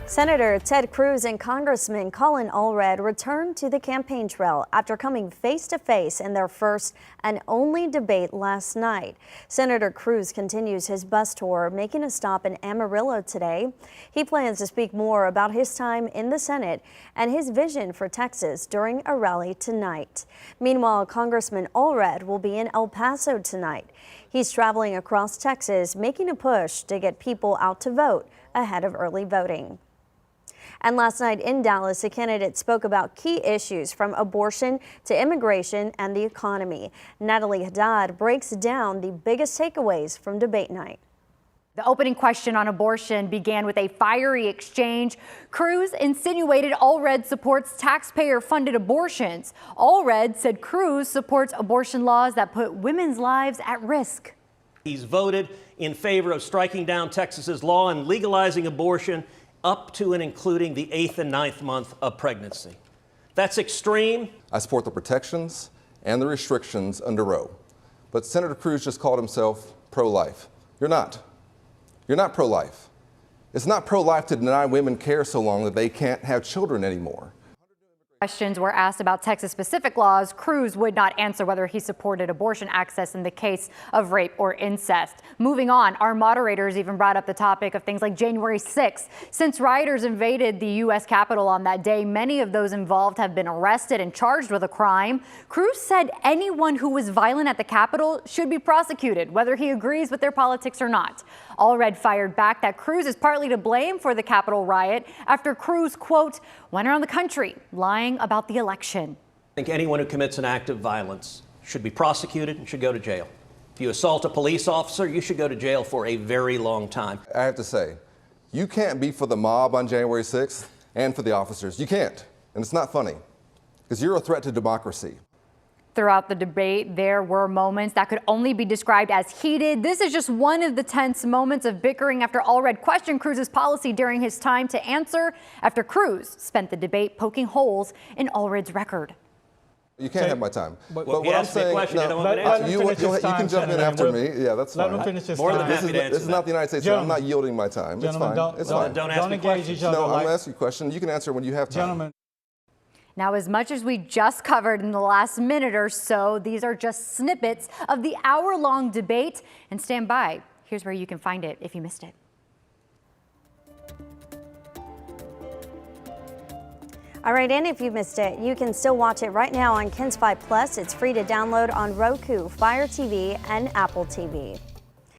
Senator Ted Cruz and Congressman Colin Allred returned to the campaign trail after coming face-to-face in their first and only debate last night. Senator Cruz continues his bus tour, making a stop in Amarillo today. He plans to speak more about his time in the Senate and his vision for Texas during a rally tonight. Meanwhile, Congressman Allred will be in El Paso tonight. He's traveling across Texas, making a push to get people out to vote ahead of early voting. And last night in Dallas, a candidate spoke about key issues from abortion to immigration and the economy. Natalie Haddad breaks down the biggest takeaways from debate night. The opening question on abortion began with a fiery exchange. Cruz insinuated Allred supports taxpayer-funded abortions. Allred said Cruz supports abortion laws that put women's lives at risk. He's voted in favor of striking down Texas's law and legalizing abortion up to and including the 8th and 9th month of pregnancy. That's extreme. I support the protections and the restrictions under Roe. But Senator Cruz just called himself pro-life. You're not. You're not pro-life. It's not pro-life to deny women care so long that they can't have children anymore. Questions were asked about Texas-specific laws. Cruz would not answer whether he supported abortion access in the case of rape or incest. Moving on, our moderators even brought up the topic of things like January 6th. Since rioters invaded the U.S. Capitol on that day, many of those involved have been arrested and charged with a crime. Cruz said anyone who was violent at the Capitol should be prosecuted, whether he agrees with their politics or not. Allred fired back that Cruz is partly to blame for the Capitol riot after Cruz, quote, went around the country lying about the election. I think anyone who commits an act of violence should be prosecuted and should go to jail. If you assault a police officer, you should go to jail for a very long time. I have to say, you can't be for the mob on January 6th and for the officers. You can't. And it's not funny, because you're a threat to democracy. Throughout the debate, there were moments that could only be described as heated. This is just one of the tense moments of bickering after Allred questioned Cruz's policy during his time to answer, after Cruz spent the debate poking holes in Allred's record. You can't have my time. But what I'm saying, you can jump in after me. Yeah, that's fine. Let him finish his More than time. happy to answer This is not the United States. I'm not yielding my time. It's fine. It's fine. Don't ask me engage questions. each other. No, I'm going to ask you a question. You can answer when you have time. Gentlemen. Now, as much as we just covered in the last minute or so, these are just snippets of the hour-long debate. And stand by. Here's where you can find it if you missed it. All right, and if you missed it, you can still watch it right now on KENS 5 Plus. It's free to download on Roku, Fire TV, and Apple TV.